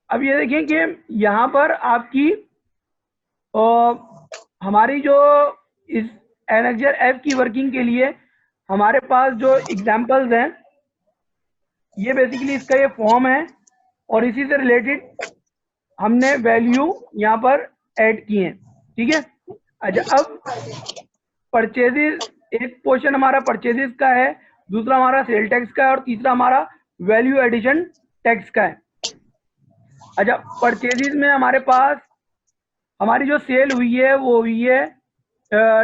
अब ये देखें कि यहाँ पर आपकी हमारी जो इस एनेक्जर एफ की वर्किंग के लिए हमारे पास जो एग्जांपल्स हैं, ये बेसिकली इसका ये फॉर्म है और इसी से रिलेटेड हमने वैल्यू यहाँ पर ऐड की है। ठीक है। अच्छा, अब परचेजेस, एक पोर्शन हमारा परचेजेस का है, दूसरा हमारा सेल टैक्स का है और तीसरा हमारा वैल्यू एडिशन टैक्स का है। अच्छा, परचेजेस में हमारे पास हमारी जो सेल हुई है वो हुई है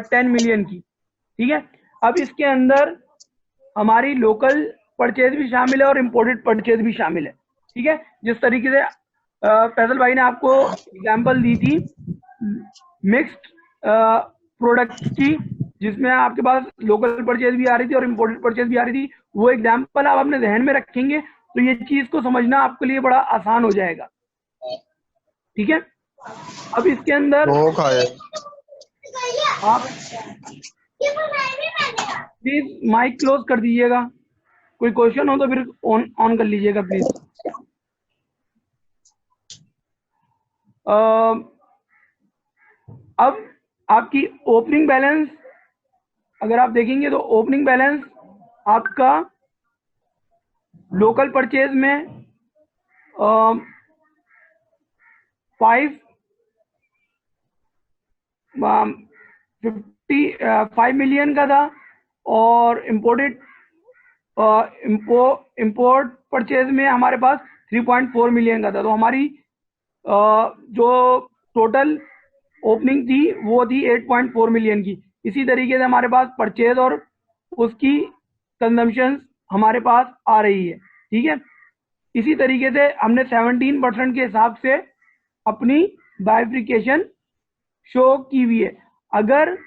10 मिलियन की। ठीक है। अब इसके अंदर हमारी लोकल परचेज भी शामिल है और इम्पोर्टेड परचेज भी शामिल है। ठीक है। जिस तरीके से फैसल भाई ने आपको एग्जांपल दी थी मिक्स्ड प्रोडक्ट्स की, जिसमें आपके पास लोकल परचेज भी आ रही थी और इम्पोर्टेड परचेज भी आ रही थी, वो एग्जांपल आप अपने जहन में रखेंगे तो ये चीज को समझना आपके लिए बड़ा आसान हो जाएगा। ठीक है। अब इसके अंदर आप प्लीज माइक क्लोज कर दीजिएगा, कोई क्वेश्चन हो तो फिर ऑन ऑन कर लीजिएगा प्लीज। अब आपकी ओपनिंग बैलेंस अगर आप देखेंगे तो ओपनिंग बैलेंस आपका लोकल परचेज में 5 मिलियन का था और इम्पोर्ट परचेज में हमारे पास 3.4 मिलियन का था। तो हमारी जो टोटल ओपनिंग थी वो थी 8.4 मिलियन की। इसी तरीके से हमारे पास परचेज और उसकी कंजम्पशन हमारे पास आ रही है। ठीक है। इसी तरीके से हमने 17% के हिसाब से अपनी बाइफिकेशन शो की हुई है। अगर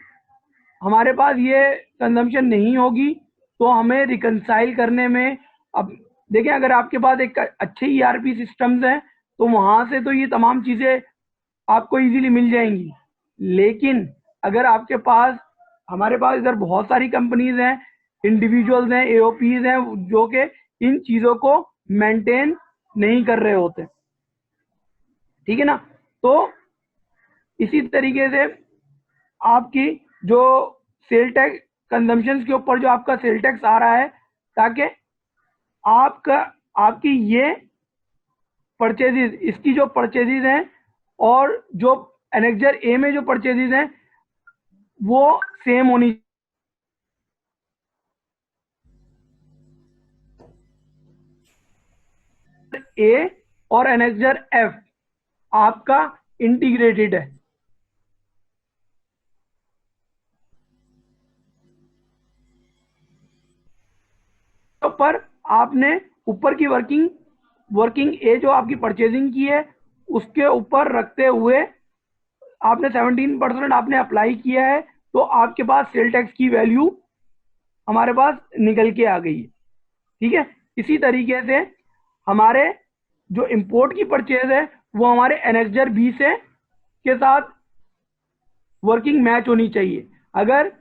हमारे पास ये कंजम्पशन नहीं होगी तो हमें रिकंसाइल करने में, अब देखें अगर आपके पास एक अच्छे ईआरपी सिस्टम्स हैं तो वहां से तो ये तमाम चीज़ें आपको इजीली मिल जाएंगी। लेकिन अगर आपके पास, हमारे पास इधर बहुत सारी कंपनीज हैं, इंडिविजुअल्स हैं, एओपीज हैं जो कि इन चीज़ों को मेंटेन नहीं कर रहे होते। ठीक है ना। तो इसी तरीके से आपकी जो सेल टैक्स कंजम्पशन के ऊपर जो आपका सेल टैक्स आ रहा है, ताकि आपका आपकी ये परचेजेस, इसकी जो परचेजेस हैं और जो एनेक्जर ए में जो परचेजेस हैं वो सेम होनी ए और एनेक्जर एफ आपका इंटीग्रेटेड है। तो पर आपने ऊपर की वर्किंग ए जो आपकी परचेजिंग की है उसके ऊपर रखते हुए आपने 17% आपने अप्लाई किया है, तो आपके पास सेल टैक्स की वैल्यू हमारे पास निकल के आ गई है। ठीक है। इसी तरीके से हमारे जो इंपोर्ट की परचेज है वो हमारे एनेक्जर बी से के साथ वर्किंग मैच होनी चाहिए। अगर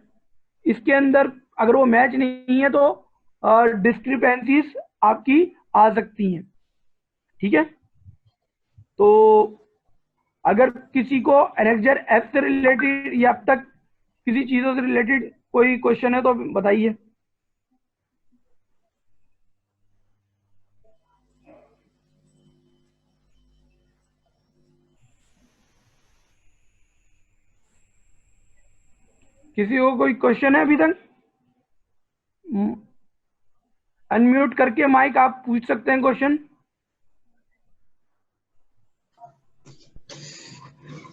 इसके अंदर अगर वो मैच नहीं है तो डिस्क्रिपेंसीज आपकी आ सकती हैं। ठीक है। तो अगर किसी को एनेक्जर एफ से रिलेटेड या अब तक किसी चीज़ों से रिलेटेड कोई क्वेश्चन है तो बताइए। किसी को कोई क्वेश्चन है अभी तक? अनम्यूट करके माइक आप पूछ सकते हैं क्वेश्चन।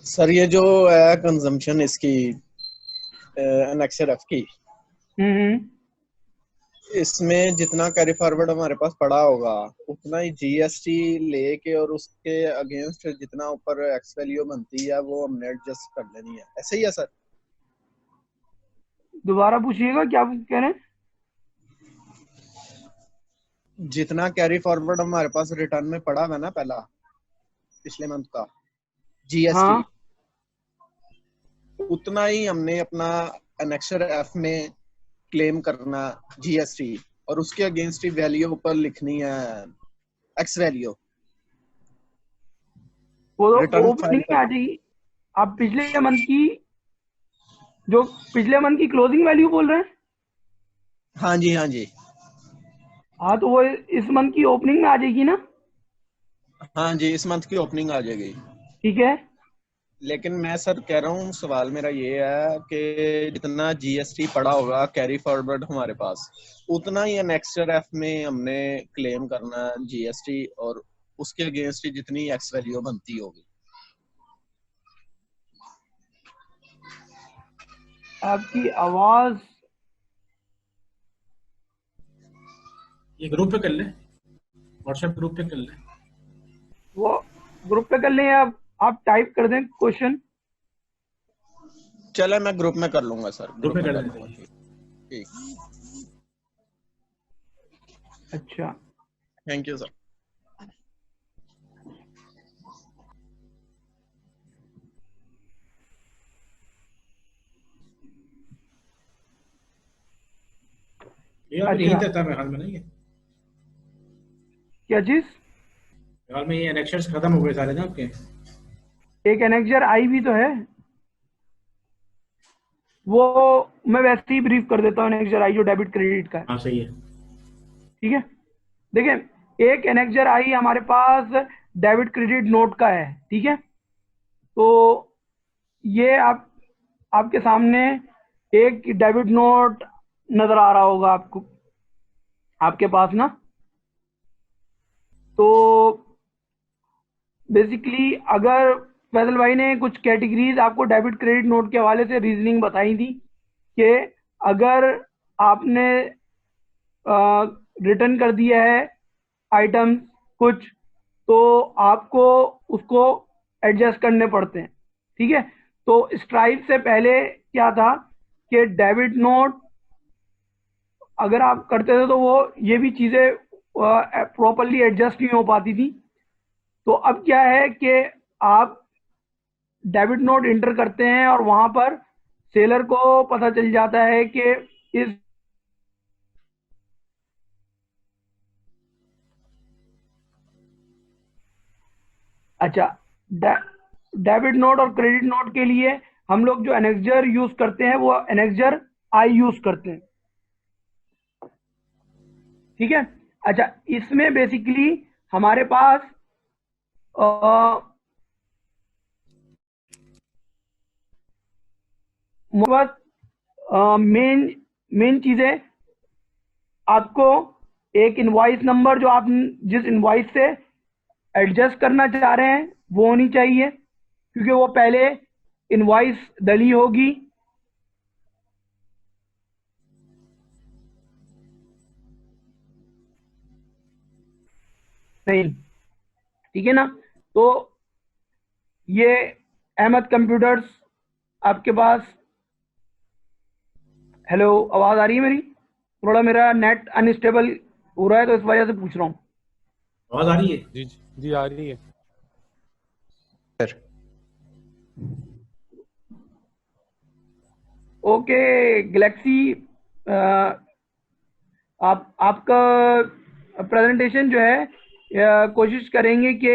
सर ये जो है कंजम्पशन इसकी एनेक्जर एफ की, इसमें जितना कैरी फॉरवर्ड हमारे पास पड़ा होगा उतना ही जीएसटी लेके और उसके अगेंस्ट जितना ऊपर एक्स वैल्यू बनती है वो हमने एडजस्ट कर लेनी है। ऐसे ही है सर? दोबारा पूछिएगा, क्या कह रहे हैं? जितना कैरी फॉरवर्ड हमारे पास रिटर्न में पड़ा है ना पहला पिछले मंथ का जीएसटी, हाँ, उतना ही हमने अपना एनेक्जर एफ में क्लेम करना जीएसटी और उसके अगेंस्ट ही वैल्यू ऊपर लिखनी है एक्स वैल्यू। वो रिटर्न ओपनिंग फाइल में आ कर। जाएगी। आप पिछले मंथ की, जो पिछले मंथ की क्लोजिंग वैल्यू बोल रहे हैं? हाँ जी, हाँ जी। हाँ, तो वो इस मंथ की ओपनिंग में आ जाएगी ना। हाँ जी, इस मंथ की ओपनिंग आ जाएगी। ठीक है। लेकिन मैं सर कह रहा हूँ, सवाल मेरा ये है कि जितना जीएसटी पड़ा होगा कैरी फॉरवर्ड हमारे पास, उतना ही नेक्स्ट ईयर एफ में हमने क्लेम करना है जीएसटी, और उसके अगेंस्ट ही जितनी एक्स वैल्यू बनती होगी। आपकी आवाज, ये ग्रुप पे कर ले, व्हाट्सएप ग्रुप पे कर ले। वो ग्रुप पे कर लें या आप टाइप कर दें क्वेश्चन? चले, मैं ग्रुप में कर लूंगा सर, ग्रुप ग्रुप पे में कर कर देना लूंगा। चाहिए। ठीक। अच्छा, थैंक यू सर। ये अभी अच्छा। नहीं था मेरे ख्याल में, नहीं है क्या चीज? मेरे ख्याल में ये एनेक्शंस खत्म हो गए सारे ना आपके। एक एनेक्जर आई भी तो है, वो मैं वैसे ही ब्रीफ कर देता हूँ। एनेक्जर आई जो डेबिट क्रेडिट का है, हाँ सही है। ठीक है। देखिए, एक एनेक्जर आई हमारे पास डेबिट क्रेडिट नोट का है, ठीक है। तो ये आपके सामने एक डेबिट नोट नजर आ रहा होगा आपको, आपके पास ना। तो बेसिकली अगर फैजल भाई ने कुछ कैटेगरीज आपको डेबिट क्रेडिट नोट के हवाले से रीजनिंग बताई थी कि अगर आपने रिटर्न कर दिया है आइटम कुछ, तो आपको उसको एडजस्ट करने पड़ते हैं, ठीक है। तो स्ट्राइप से पहले क्या था कि डेबिट नोट अगर आप करते थे तो वो ये भी चीज़ें प्रॉपरली एडजस्ट नहीं हो पाती थी। तो अब क्या है कि आप डेबिट नोट इंटर करते हैं और वहां पर सेलर को पता चल जाता है कि इस अच्छा, डेबिट नोट और क्रेडिट नोट के लिए हम लोग जो एनेक्जर यूज करते हैं वो एनेक्जर आई यूज करते हैं, ठीक है। अच्छा, इसमें बेसिकली हमारे पास मेन मेन चीजें आपको, एक इनवॉइस नंबर जो आप जिस इनवॉइस से एडजस्ट करना चाह रहे हैं वो होनी चाहिए, क्योंकि वो पहले इनवॉइस डली होगी। नहीं, ठीक है ना। तो ये अहमद कंप्यूटर्स आपके पास, हेलो, आवाज आ रही है मेरी? थोड़ा मेरा नेट अनस्टेबल हो रहा है तो इस वजह से पूछ रहा हूँ। आवाज आ रही है? जी जी आ रही है सर। ओके गैलेक्सी, आपका प्रेजेंटेशन जो है कोशिश करेंगे कि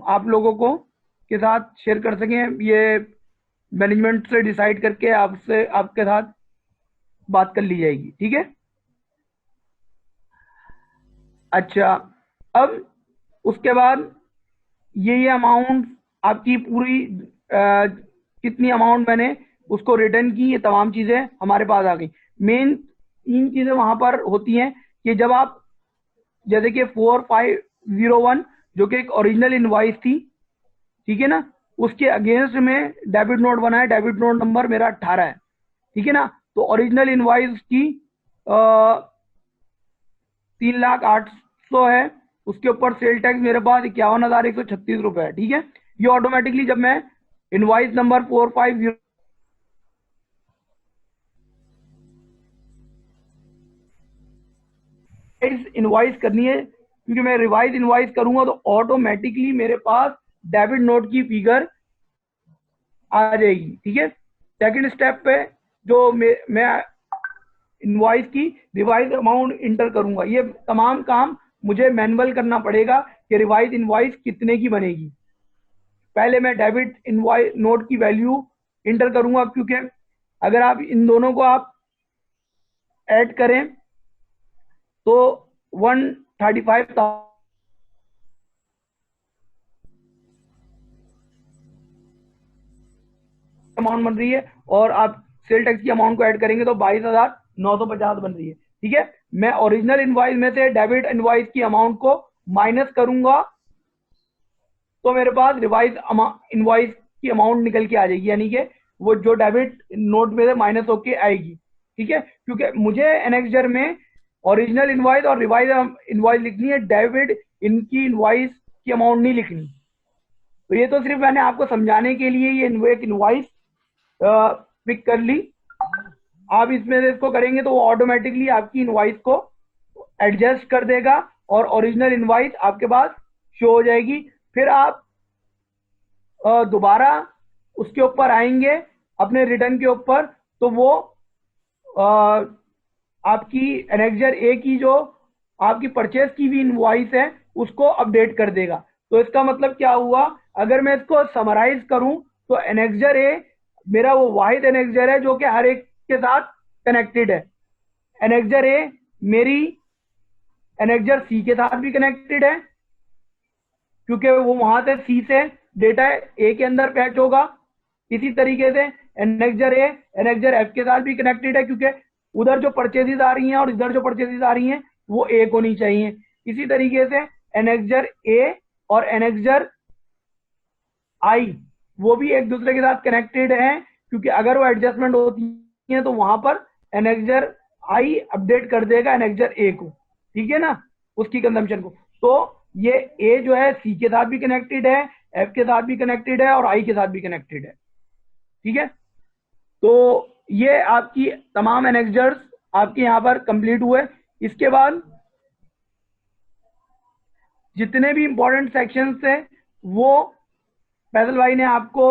आप लोगों को के साथ शेयर कर सकें। ये मैनेजमेंट से डिसाइड करके आपसे आपके साथ बात कर ली जाएगी, ठीक है। अच्छा, अब उसके बाद ये अमाउंट आपकी पूरी कितनी अमाउंट मैंने उसको रिटर्न की, ये तमाम चीज़ें हमारे पास आ गई। मेन तीन चीज़ें वहां पर होती हैं कि जब आप, जैसे कि 4501 जो कि एक ओरिजिनल इनवॉइस थी, ठीक है ना, उसके अगेंस्ट में डेबिट नोट बना है, डेबिट नोट नंबर मेरा 18 है, ठीक है ना। तो ओरिजिनल इनवॉइस की 3,08,100 है, उसके ऊपर सेल टैक्स मेरे पास 51,136 रुपए है, ठीक है। ये ऑटोमेटिकली जब मैं इनवॉइस नंबर 450 इनवॉइस करनी है, क्योंकि मैं रिवाइज इनवॉइस करूंगा तो ऑटोमेटिकली मेरे पास डेबिट नोट की फिगर आ जाएगी, ठीक है। सेकंड स्टेप पे जो मैं इनवॉइस की रिवाइज अमाउंट इंटर करूंगा, ये तमाम काम मुझे मैनुअल करना पड़ेगा, कि रिवाइज इनवॉइस कितने की बनेगी। पहले मैं डेबिट इनवॉइस नोट की वैल्यू इंटर करूंगा, क्योंकि अगर आप इन दोनों को आप ऐड करें तो 135,000 अमाउंट बन रही है, और आप सेल टैक्स की अमाउंट को ऐड करेंगे तो 22,950 बन रही है। ठीक है, मैं ओरिजिनल इनवॉइस में से डेबिट इनवॉइस की अमाउंट को माइनस करूंगा तो मेरे पास रिवाइज इनवॉइस की अमाउंट निकल के आ जाएगी, यानी कि वो जो डेबिट नोट में से माइनस होके आएगी। ठीक है, क्योंकि मुझे एनेक्सर में ओरिजिनल इनवॉइस और रिवाइज इनवॉइस लिखनी है, डेबिट इनकी इनवॉइस की अमाउंट नहीं लिखनी। तो ये तो सिर्फ मैंने आपको समझाने के लिए ये एक इनवॉइस पिक कर ली। आप इसमें से इसको करेंगे तो वो ऑटोमेटिकली आपकी इनवॉइस को एडजस्ट कर देगा और ओरिजिनल इनवॉइस आपके पास शो हो जाएगी। फिर आप दोबारा उसके ऊपर आएंगे अपने रिटर्न के ऊपर, तो वो आपकी एनेक्सर ए की जो आपकी परचेज की भी इनवॉइस है उसको अपडेट कर देगा। तो इसका मतलब क्या हुआ, अगर मैं इसको समराइज करूं तो एनेक्सर ए मेरा वो वाहिद एनेक्सर है जो कि हर एक के साथ कनेक्टेड है। एनेक्सर ए मेरी एनेक्सर सी के साथ भी कनेक्टेड है, क्योंकि वो वहां से सी से डेटा ए के अंदर पैच होगा। इसी तरीके से एनेक्सर ए एनेक्सर एफ के साथ भी कनेक्टेड है, क्योंकि उधर जो परचेजेस आ रही हैं और इधर जो परचेजेस आ रही हैं वो एक होनी चाहिए। इसी तरीके से एनेक्सर ए और एनेक्सर आई वो भी एक दूसरे के साथ कनेक्टेड हैं, क्योंकि अगर वो एडजस्टमेंट होती है तो वहां पर एनेक्सर आई अपडेट कर देगा एनेक्सर ए को। ठीक है ना, उसकी कंजम्पशन को। तो ये ए जो है सी के साथ भी कनेक्टेड है, एफ के साथ भी कनेक्टेड है और आई के साथ भी कनेक्टेड है। ठीक है, तो ये आपकी तमाम एनेक्सर्स आपके यहाँ पर कंप्लीट हुए। इसके बाद जितने भी इंपॉर्टेंट सेक्शंस थे वो फैसल भाई ने आपको